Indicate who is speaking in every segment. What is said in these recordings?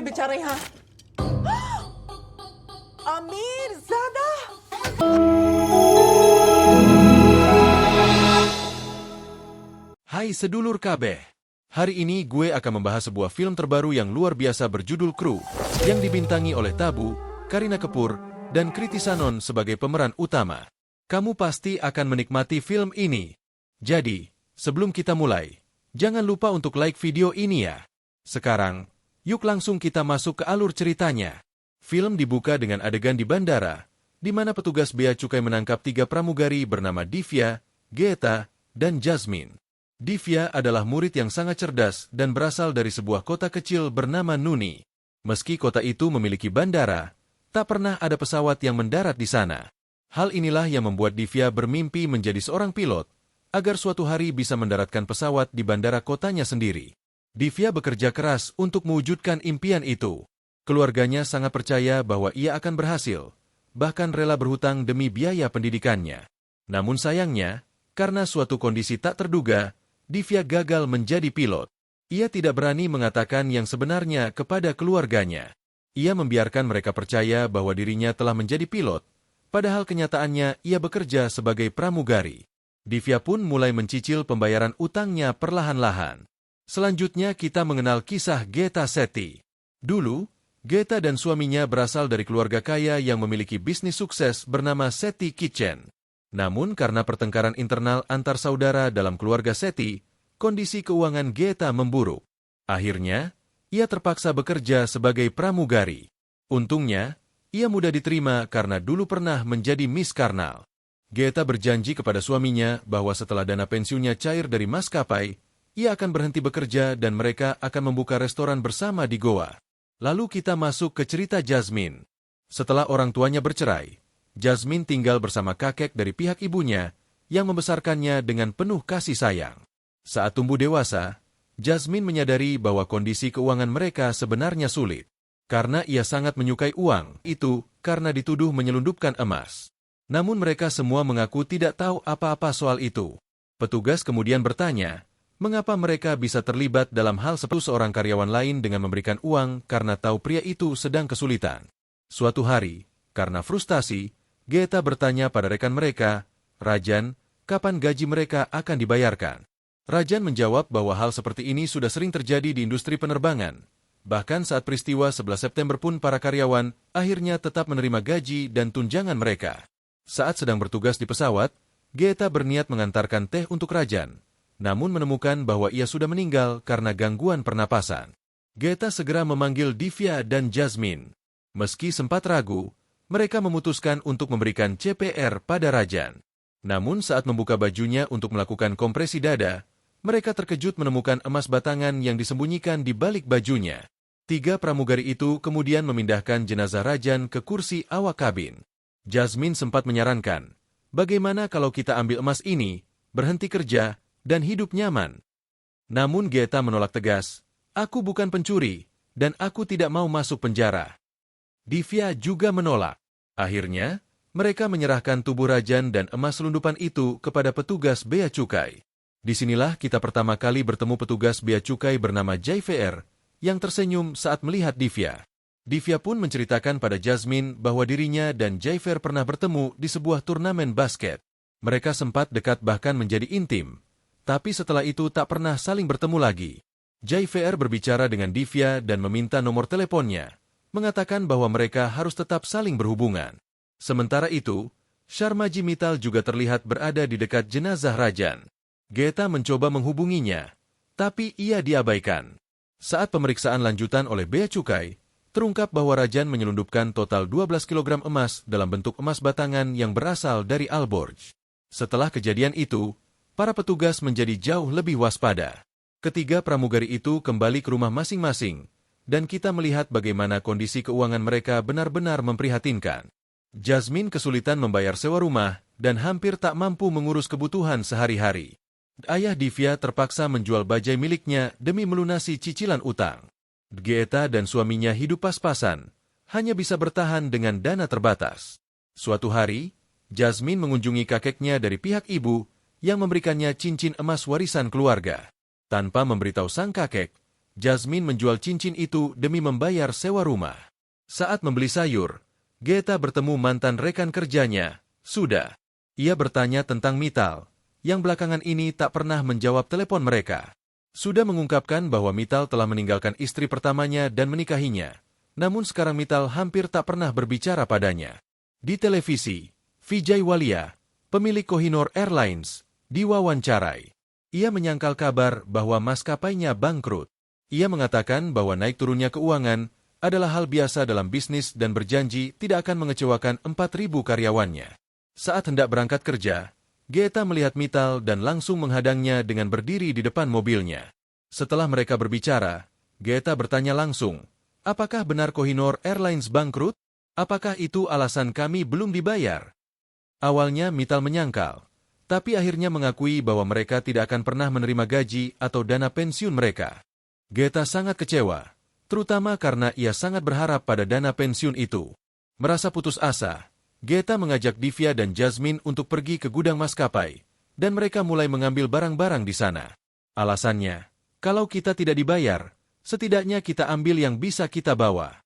Speaker 1: बेचारे यहाँ। आमिर ज़ादा।
Speaker 2: Hai sedulur kabeh. Hari ini gue akan membahas sebuah film terbaru yang luar biasa berjudul Crew, yang dibintangi oleh Tabu, Kareena Kapoor, dan Kriti Sanon sebagai pemeran utama. Kamu pasti akan menikmati film ini. Jadi, sebelum kita mulai, jangan lupa untuk like video ini ya. Sekarang, yuk langsung kita masuk ke alur ceritanya. Film dibuka dengan adegan di bandara, di mana petugas bea cukai menangkap 3 pramugari bernama Divya, Geeta, dan Jasmine. Divya adalah murid yang sangat cerdas dan berasal dari sebuah kota kecil bernama Nuni. Meski kota itu memiliki bandara, tak pernah ada pesawat yang mendarat di sana. Hal inilah yang membuat Divya bermimpi menjadi seorang pilot, agar suatu hari bisa mendaratkan pesawat di bandara kotanya sendiri. Divya bekerja keras untuk mewujudkan impian itu. Keluarganya sangat percaya bahwa ia akan berhasil, bahkan rela berhutang demi biaya pendidikannya. Namun sayangnya, karena suatu kondisi tak terduga, Divya gagal menjadi pilot. Ia tidak berani mengatakan yang sebenarnya kepada keluarganya. Ia membiarkan mereka percaya bahwa dirinya telah menjadi pilot, padahal kenyataannya ia bekerja sebagai pramugari. Divya pun mulai mencicil pembayaran utangnya perlahan-lahan. Selanjutnya kita mengenal kisah Geeta Sethi. Dulu, Geeta dan suaminya berasal dari keluarga kaya yang memiliki bisnis sukses bernama Sethi Kitchen. Namun karena pertengkaran internal antar saudara dalam keluarga Sethi, kondisi keuangan Geeta memburuk. Akhirnya, ia terpaksa bekerja sebagai pramugari. Untungnya, ia mudah diterima karena dulu pernah menjadi Miss Karnal. Geeta berjanji kepada suaminya bahwa setelah dana pensiunnya cair dari maskapai, ia akan berhenti bekerja dan mereka akan membuka restoran bersama di Goa. Lalu kita masuk ke cerita Jasmine. Setelah orang tuanya bercerai, Jasmine tinggal bersama kakek dari pihak ibunya yang membesarkannya dengan penuh kasih sayang. Saat tumbuh dewasa, Jasmine menyadari bahwa kondisi keuangan mereka sebenarnya sulit. Karena ia sangat menyukai uang, itu karena dituduh menyelundupkan emas. Namun mereka semua mengaku tidak tahu apa-apa soal itu. Petugas kemudian bertanya, mengapa mereka bisa terlibat dalam hal seperti seorang karyawan lain dengan memberikan uang karena tahu pria itu sedang kesulitan. Suatu hari, karena frustasi, Geeta bertanya pada rekan mereka, Rajan, kapan gaji mereka akan dibayarkan? Rajan menjawab bahwa hal seperti ini sudah sering terjadi di industri penerbangan. Bahkan saat peristiwa 11 September pun para karyawan akhirnya tetap menerima gaji dan tunjangan mereka. Saat sedang bertugas di pesawat, Geeta berniat mengantarkan teh untuk Rajan, namun menemukan bahwa ia sudah meninggal karena gangguan pernapasan. Geeta segera memanggil Divya dan Jasmine. Meski sempat ragu, mereka memutuskan untuk memberikan CPR pada Rajan. Namun saat membuka bajunya untuk melakukan kompresi dada, mereka terkejut menemukan emas batangan yang disembunyikan di balik bajunya. 3 pramugari itu kemudian memindahkan jenazah Rajan ke kursi awak kabin. Jasmine sempat menyarankan, bagaimana kalau kita ambil emas ini, berhenti kerja, dan hidup nyaman? Namun Geeta menolak tegas, aku bukan pencuri, dan aku tidak mau masuk penjara. Divya juga menolak. Akhirnya, mereka menyerahkan tubuh Rajan dan emas selundupan itu kepada petugas bea cukai. Disinilah kita pertama kali bertemu petugas bea cukai bernama Jaifer, yang tersenyum saat melihat Divya. Divya pun menceritakan pada Jasmine bahwa dirinya dan Jaifer pernah bertemu di sebuah turnamen basket. Mereka sempat dekat bahkan menjadi intim, tapi setelah itu tak pernah saling bertemu lagi. Jaifer berbicara dengan Divya dan meminta nomor teleponnya, mengatakan bahwa mereka harus tetap saling berhubungan. Sementara itu, Sharmaji Mittal juga terlihat berada di dekat jenazah Rajan. Geeta mencoba menghubunginya, tapi ia diabaikan. Saat pemeriksaan lanjutan oleh bea cukai, terungkap bahwa Rajan menyelundupkan total 12 kg emas dalam bentuk emas batangan yang berasal dari Alborg. Setelah kejadian itu, para petugas menjadi jauh lebih waspada. Ketiga pramugari itu kembali ke rumah masing-masing, dan kita melihat bagaimana kondisi keuangan mereka benar-benar memprihatinkan. Jasmine kesulitan membayar sewa rumah dan hampir tak mampu mengurus kebutuhan sehari-hari. Ayah Divya terpaksa menjual bajai miliknya demi melunasi cicilan utang. Geeta dan suaminya hidup pas-pasan, hanya bisa bertahan dengan dana terbatas. Suatu hari, Jasmine mengunjungi kakeknya dari pihak ibu yang memberikannya cincin emas warisan keluarga. Tanpa memberitahu sang kakek, Jasmine menjual cincin itu demi membayar sewa rumah. Saat membeli sayur, Geta bertemu mantan rekan kerjanya, Suda. Ia bertanya tentang Mittal, yang belakangan ini tak pernah menjawab telepon mereka. Suda mengungkapkan bahwa Mittal telah meninggalkan istri pertamanya dan menikahinya, namun sekarang Mittal hampir tak pernah berbicara padanya. Di televisi, Vijay Walia, pemilik Kohinoor Airlines, diwawancarai. Ia menyangkal kabar bahwa maskapainya bangkrut. Ia mengatakan bahwa naik turunnya keuangan adalah hal biasa dalam bisnis dan berjanji tidak akan mengecewakan 4.000 karyawannya. Saat hendak berangkat kerja, Geta melihat Mittal dan langsung menghadangnya dengan berdiri di depan mobilnya. Setelah mereka berbicara, Geta bertanya langsung, "Apakah benar Kohinoor Airlines bangkrut? Apakah itu alasan kami belum dibayar?" Awalnya Mittal menyangkal, tapi akhirnya mengakui bahwa mereka tidak akan pernah menerima gaji atau dana pensiun mereka. Geta sangat kecewa, terutama karena ia sangat berharap pada dana pensiun itu. Merasa putus asa, Geta mengajak Divya dan Jasmine untuk pergi ke gudang maskapai, dan mereka mulai mengambil barang-barang di sana. Alasannya, kalau kita tidak dibayar, setidaknya kita ambil yang bisa kita bawa.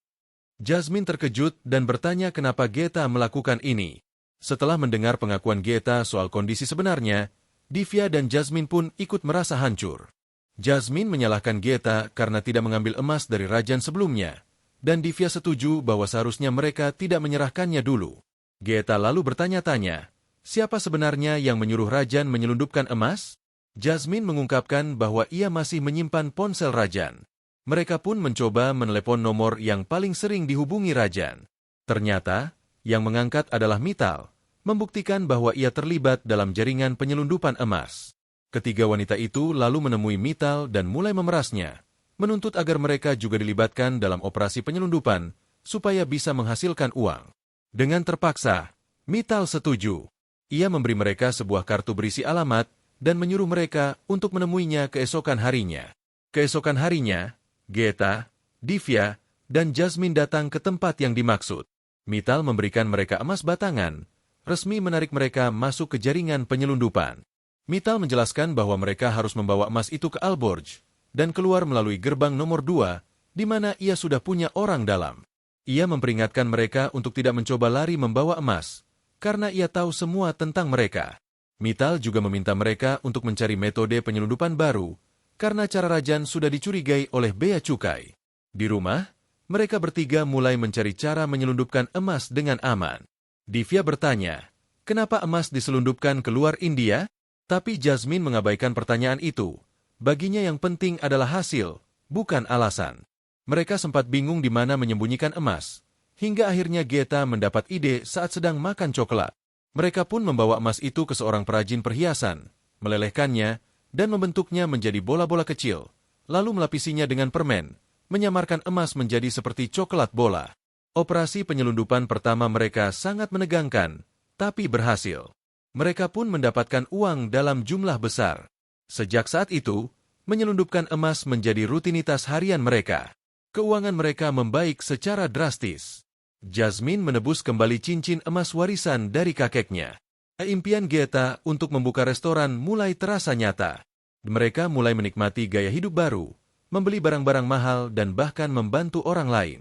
Speaker 2: Jasmine terkejut dan bertanya kenapa Geta melakukan ini. Setelah mendengar pengakuan Geta soal kondisi sebenarnya, Divya dan Jasmine pun ikut merasa hancur. Jasmine menyalahkan Geta karena tidak mengambil emas dari Rajan sebelumnya, dan Divya setuju bahwa seharusnya mereka tidak menyerahkannya dulu. Geta lalu bertanya-tanya, siapa sebenarnya yang menyuruh Rajan menyelundupkan emas? Jasmine mengungkapkan bahwa ia masih menyimpan ponsel Rajan. Mereka pun mencoba menelepon nomor yang paling sering dihubungi Rajan. Ternyata, yang mengangkat adalah Mittal, membuktikan bahwa ia terlibat dalam jaringan penyelundupan emas. Ketiga wanita itu lalu menemui Mittal dan mulai memerasnya, menuntut agar mereka juga dilibatkan dalam operasi penyelundupan, supaya bisa menghasilkan uang. Dengan terpaksa, Mittal setuju. Ia memberi mereka sebuah kartu berisi alamat, dan menyuruh mereka untuk menemuinya keesokan harinya. Keesokan harinya, Geta, Divya, dan Jasmine datang ke tempat yang dimaksud. Mittal memberikan mereka emas batangan, resmi menarik mereka masuk ke jaringan penyelundupan. Mittal menjelaskan bahwa mereka harus membawa emas itu ke Alborg dan keluar melalui gerbang nomor 2, di mana ia sudah punya orang dalam. Ia memperingatkan mereka untuk tidak mencoba lari membawa emas, karena ia tahu semua tentang mereka. Mittal juga meminta mereka untuk mencari metode penyelundupan baru, karena cara Rajan sudah dicurigai oleh bea cukai. Di rumah, mereka bertiga mulai mencari cara menyelundupkan emas dengan aman. Divya bertanya, kenapa emas diselundupkan ke luar India? Tapi Jasmine mengabaikan pertanyaan itu. Baginya yang penting adalah hasil, bukan alasan. Mereka sempat bingung di mana menyembunyikan emas, hingga akhirnya Geta mendapat ide saat sedang makan coklat. Mereka pun membawa emas itu ke seorang perajin perhiasan, melelehkannya, dan membentuknya menjadi bola-bola kecil, lalu melapisinya dengan permen, menyamarkan emas menjadi seperti coklat bola. Operasi penyelundupan pertama mereka sangat menegangkan, tapi berhasil. Mereka pun mendapatkan uang dalam jumlah besar. Sejak saat itu, menyelundupkan emas menjadi rutinitas harian mereka. Keuangan mereka membaik secara drastis. Jasmine menebus kembali cincin emas warisan dari kakeknya. Impian Geta untuk membuka restoran mulai terasa nyata. Mereka mulai menikmati gaya hidup baru, membeli barang-barang mahal dan bahkan membantu orang lain.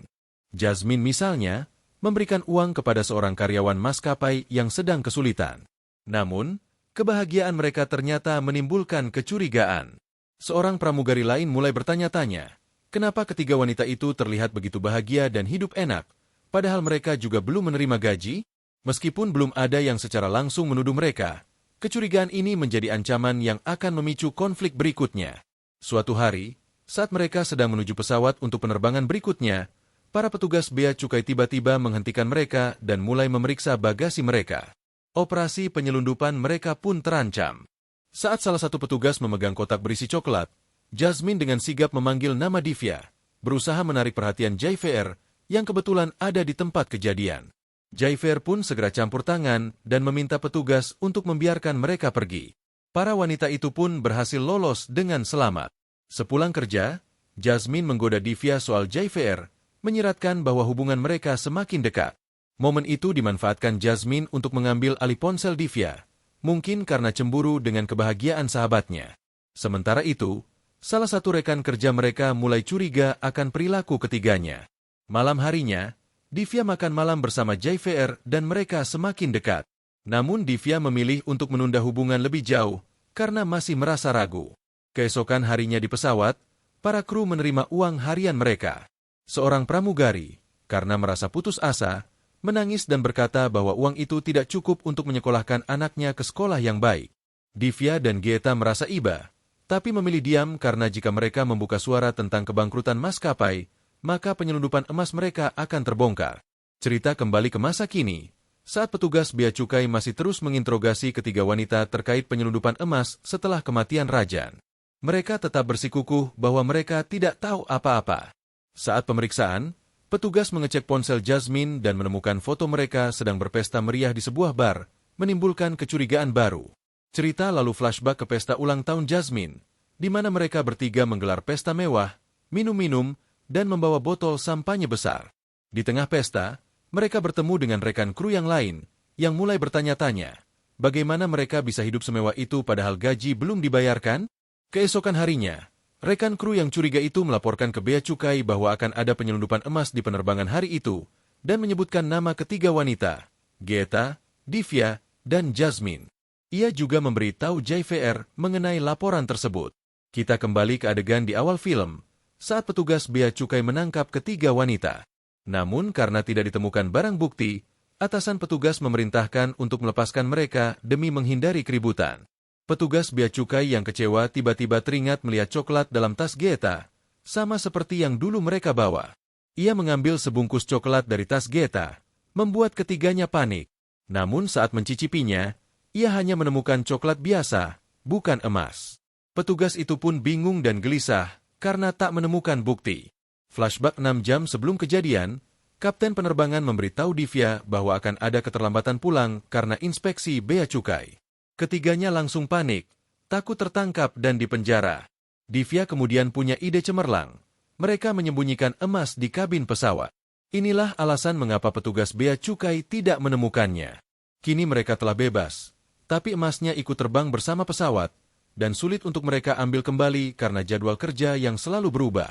Speaker 2: Jasmine misalnya, memberikan uang kepada seorang karyawan maskapai yang sedang kesulitan. Namun, kebahagiaan mereka ternyata menimbulkan kecurigaan. Seorang pramugari lain mulai bertanya-tanya, kenapa ketiga wanita itu terlihat begitu bahagia dan hidup enak, padahal mereka juga belum menerima gaji? Meskipun belum ada yang secara langsung menuduh mereka, kecurigaan ini menjadi ancaman yang akan memicu konflik berikutnya. Suatu hari, saat mereka sedang menuju pesawat untuk penerbangan berikutnya, para petugas bea cukai tiba-tiba menghentikan mereka dan mulai memeriksa bagasi mereka. Operasi penyelundupan mereka pun terancam. Saat salah satu petugas memegang kotak berisi coklat, Jasmine dengan sigap memanggil nama Divya, berusaha menarik perhatian Jaifer yang kebetulan ada di tempat kejadian. Jaifer pun segera campur tangan dan meminta petugas untuk membiarkan mereka pergi. Para wanita itu pun berhasil lolos dengan selamat. Sepulang kerja, Jasmine menggoda Divya soal Jaifer, menyiratkan bahwa hubungan mereka semakin dekat. Momen itu dimanfaatkan Jasmine untuk mengambil alih ponsel Divya, mungkin karena cemburu dengan kebahagiaan sahabatnya. Sementara itu, salah satu rekan kerja mereka mulai curiga akan perilaku ketiganya. Malam harinya, Divya makan malam bersama JVR dan mereka semakin dekat. Namun Divya memilih untuk menunda hubungan lebih jauh karena masih merasa ragu. Keesokan harinya di pesawat, para kru menerima uang harian mereka. Seorang pramugari, karena merasa putus asa, menangis dan berkata bahwa uang itu tidak cukup untuk menyekolahkan anaknya ke sekolah yang baik. Divya dan Geta merasa iba, tapi memilih diam karena jika mereka membuka suara tentang kebangkrutan maskapai, maka penyelundupan emas mereka akan terbongkar. Cerita kembali ke masa kini, saat petugas bea cukai masih terus menginterogasi ketiga wanita terkait penyelundupan emas setelah kematian Rajan. Mereka tetap bersikukuh bahwa mereka tidak tahu apa-apa. Saat pemeriksaan, petugas mengecek ponsel Jasmine dan menemukan foto mereka sedang berpesta meriah di sebuah bar, menimbulkan kecurigaan baru. Cerita lalu flashback ke pesta ulang tahun Jasmine, di mana mereka bertiga menggelar pesta mewah, minum-minum, dan membawa botol sampanye besar. Di tengah pesta, mereka bertemu dengan rekan kru yang lain, yang mulai bertanya-tanya, bagaimana mereka bisa hidup semewah itu padahal gaji belum dibayarkan? Keesokan harinya, rekan kru yang curiga itu melaporkan ke bea cukai bahwa akan ada penyelundupan emas di penerbangan hari itu, dan menyebutkan nama ketiga wanita, Geta, Divya, dan Jasmine. Ia juga memberitahu JVR mengenai laporan tersebut. Kita kembali ke adegan di awal film, saat petugas bea cukai menangkap ketiga wanita. Namun karena tidak ditemukan barang bukti, atasan petugas memerintahkan untuk melepaskan mereka demi menghindari keributan. Petugas bea cukai yang kecewa tiba-tiba teringat melihat coklat dalam tas Geta, sama seperti yang dulu mereka bawa. Ia mengambil sebungkus coklat dari tas Geta, membuat ketiganya panik. Namun saat mencicipinya, ia hanya menemukan coklat biasa, bukan emas. Petugas itu pun bingung dan gelisah karena tak menemukan bukti. Flashback 6 jam sebelum kejadian, Kapten penerbangan memberitahu Divya bahwa akan ada keterlambatan pulang karena inspeksi bea cukai. Ketiganya langsung panik, takut tertangkap dan dipenjara. Divya kemudian punya ide cemerlang. Mereka menyembunyikan emas di kabin pesawat. Inilah alasan mengapa petugas bea cukai tidak menemukannya. Kini mereka telah bebas. Tapi emasnya ikut terbang bersama pesawat, dan sulit untuk mereka ambil kembali karena jadwal kerja yang selalu berubah.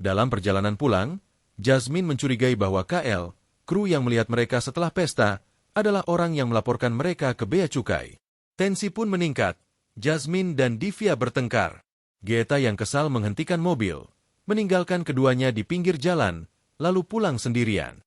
Speaker 2: Dalam perjalanan pulang, Jasmine mencurigai bahwa KL, kru yang melihat mereka setelah pesta, adalah orang yang melaporkan mereka ke bea cukai. Tensi pun meningkat, Jasmine dan Divya bertengkar. Geta yang kesal menghentikan mobil, meninggalkan keduanya di pinggir jalan, lalu pulang sendirian.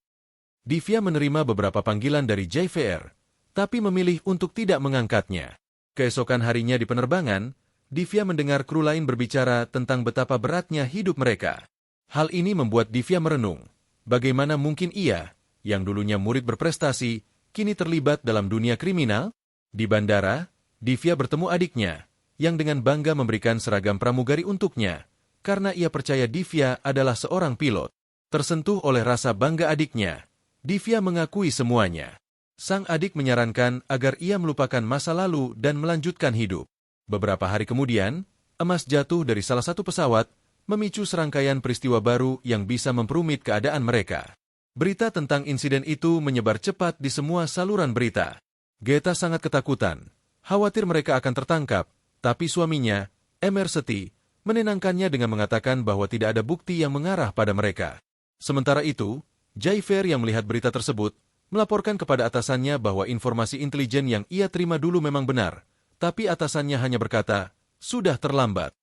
Speaker 2: Divya menerima beberapa panggilan dari JVR, tapi memilih untuk tidak mengangkatnya. Keesokan harinya di penerbangan, Divya mendengar kru lain berbicara tentang betapa beratnya hidup mereka. Hal ini membuat Divya merenung, bagaimana mungkin ia, yang dulunya murid berprestasi, kini terlibat dalam dunia kriminal? Di bandara, Divya bertemu adiknya, yang dengan bangga memberikan seragam pramugari untuknya, karena ia percaya Divya adalah seorang pilot. Tersentuh oleh rasa bangga adiknya, Divya mengakui semuanya. Sang adik menyarankan agar ia melupakan masa lalu dan melanjutkan hidup. Beberapa hari kemudian, emas jatuh dari salah satu pesawat, memicu serangkaian peristiwa baru yang bisa memperumit keadaan mereka. Berita tentang insiden itu menyebar cepat di semua saluran berita. Geta sangat ketakutan, khawatir mereka akan tertangkap, tapi suaminya, Emer Seti, menenangkannya dengan mengatakan bahwa tidak ada bukti yang mengarah pada mereka. Sementara itu, Jaifer yang melihat berita tersebut, melaporkan kepada atasannya bahwa informasi intelijen yang ia terima dulu memang benar, tapi atasannya hanya berkata, sudah terlambat.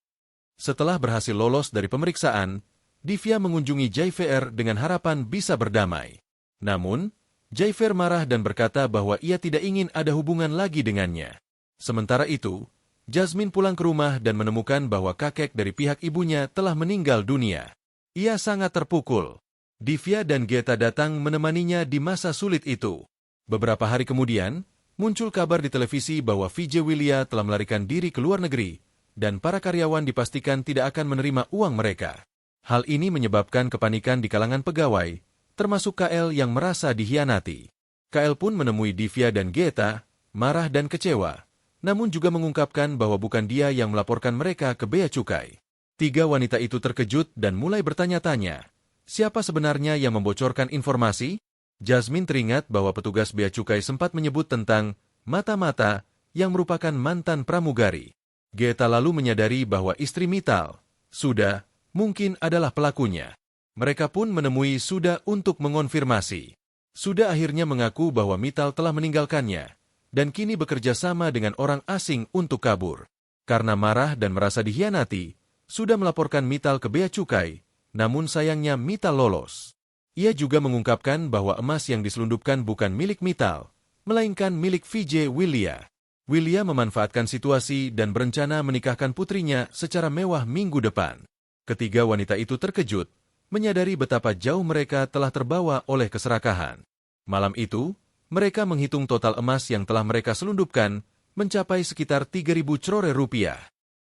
Speaker 2: Setelah berhasil lolos dari pemeriksaan, Divya mengunjungi JVR dengan harapan bisa berdamai. Namun, JVR marah dan berkata bahwa ia tidak ingin ada hubungan lagi dengannya. Sementara itu, Jasmine pulang ke rumah dan menemukan bahwa kakek dari pihak ibunya telah meninggal dunia. Ia sangat terpukul. Divya dan Geta datang menemaninya di masa sulit itu. Beberapa hari kemudian, muncul kabar di televisi bahwa Vijay Willia telah melarikan diri ke luar negeri, dan para karyawan dipastikan tidak akan menerima uang mereka. Hal ini menyebabkan kepanikan di kalangan pegawai, termasuk KL yang merasa dihianati. KL pun menemui Divya dan Geta, marah dan kecewa, namun juga mengungkapkan bahwa bukan dia yang melaporkan mereka ke bea cukai. Tiga wanita itu terkejut dan mulai bertanya-tanya, siapa sebenarnya yang membocorkan informasi? Jasmine teringat bahwa petugas bea cukai sempat menyebut tentang mata-mata yang merupakan mantan pramugari. Geta lalu menyadari bahwa istri Mittal, Suda mungkin adalah pelakunya. Mereka pun menemui Suda untuk mengonfirmasi. Suda akhirnya mengaku bahwa Mittal telah meninggalkannya dan kini bekerja sama dengan orang asing untuk kabur. Karena marah dan merasa dikhianati, Suda melaporkan Mittal ke bea cukai, namun sayangnya Mittal lolos. Ia juga mengungkapkan bahwa emas yang diselundupkan bukan milik Mittal, melainkan milik VJ Willia. Willia memanfaatkan situasi dan berencana menikahkan putrinya secara mewah minggu depan. Ketiga wanita itu terkejut, menyadari betapa jauh mereka telah terbawa oleh keserakahan. Malam itu, mereka menghitung total emas yang telah mereka selundupkan, mencapai sekitar 3.000 crore rupiah.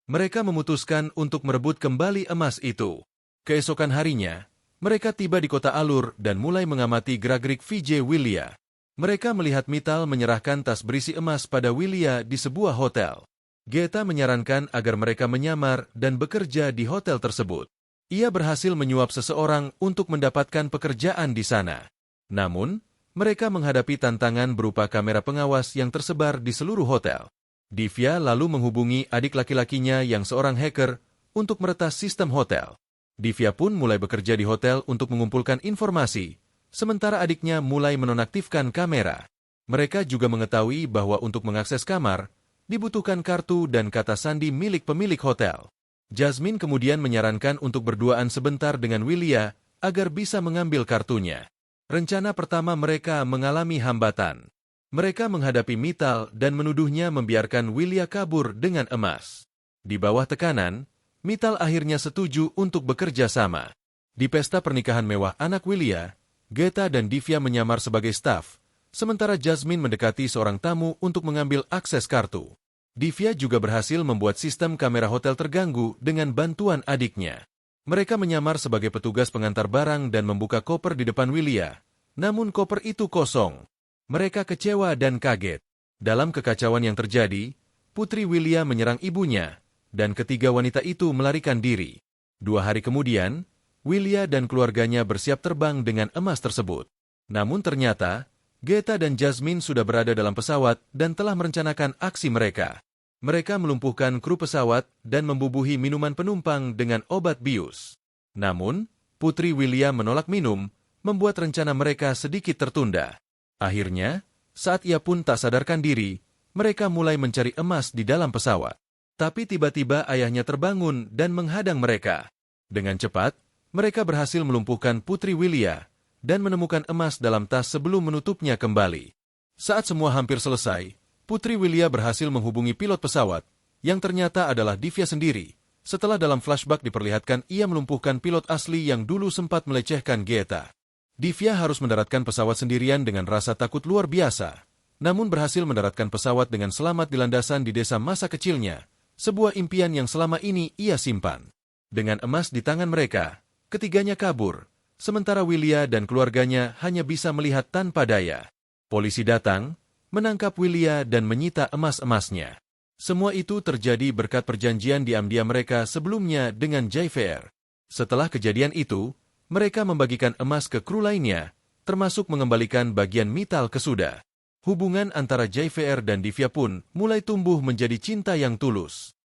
Speaker 2: Mereka memutuskan untuk merebut kembali emas itu. Keesokan harinya, mereka tiba di kota Alur dan mulai mengamati gerak-gerik VJ Willia. Mereka melihat Mittal menyerahkan tas berisi emas pada Willia di sebuah hotel. Geta menyarankan agar mereka menyamar dan bekerja di hotel tersebut. Ia berhasil menyuap seseorang untuk mendapatkan pekerjaan di sana. Namun, mereka menghadapi tantangan berupa kamera pengawas yang tersebar di seluruh hotel. Divya lalu menghubungi adik laki-lakinya yang seorang hacker untuk meretas sistem hotel. Divya pun mulai bekerja di hotel untuk mengumpulkan informasi, sementara adiknya mulai menonaktifkan kamera. Mereka juga mengetahui bahwa untuk mengakses kamar, dibutuhkan kartu dan kata sandi milik pemilik hotel. Jasmine kemudian menyarankan untuk berduaan sebentar dengan Willia agar bisa mengambil kartunya. Rencana pertama mereka mengalami hambatan. Mereka menghadapi Mittal dan menuduhnya membiarkan Willia kabur dengan emas. Di bawah tekanan, Mittal akhirnya setuju untuk bekerja sama. Di pesta pernikahan mewah anak Willia, Geta dan Divya menyamar sebagai staf, sementara Jasmine mendekati seorang tamu untuk mengambil akses kartu. Divya juga berhasil membuat sistem kamera hotel terganggu dengan bantuan adiknya. Mereka menyamar sebagai petugas pengantar barang dan membuka koper di depan Willia, namun koper itu kosong. Mereka kecewa dan kaget. Dalam kekacauan yang terjadi, putri Willia menyerang ibunya, dan ketiga wanita itu melarikan diri. 2 hari kemudian, Willia dan keluarganya bersiap terbang dengan emas tersebut. Namun ternyata, Geta dan Jasmine sudah berada dalam pesawat dan telah merencanakan aksi mereka. Mereka melumpuhkan kru pesawat dan membubuhi minuman penumpang dengan obat bius. Namun, putri Willia menolak minum, membuat rencana mereka sedikit tertunda. Akhirnya, saat ia pun tak sadarkan diri, mereka mulai mencari emas di dalam pesawat. Tapi tiba-tiba ayahnya terbangun dan menghadang mereka. Dengan cepat, mereka berhasil melumpuhkan putri Willia dan menemukan emas dalam tas sebelum menutupnya kembali. Saat semua hampir selesai, putri Willia berhasil menghubungi pilot pesawat, yang ternyata adalah Divya sendiri, setelah dalam flashback diperlihatkan ia melumpuhkan pilot asli yang dulu sempat melecehkan Geta. Divya harus mendaratkan pesawat sendirian dengan rasa takut luar biasa, namun berhasil mendaratkan pesawat dengan selamat di landasan di desa masa kecilnya, sebuah impian yang selama ini ia simpan. Dengan emas di tangan mereka, ketiganya kabur, sementara Willia dan keluarganya hanya bisa melihat tanpa daya. Polisi datang, menangkap Willia dan menyita emas-emasnya. Semua itu terjadi berkat perjanjian diam-diam mereka sebelumnya dengan JVR. Setelah kejadian itu, mereka membagikan emas ke kru lainnya, termasuk mengembalikan bagian Mittal ke Suda. Hubungan antara JVR dan Divya pun mulai tumbuh menjadi cinta yang tulus.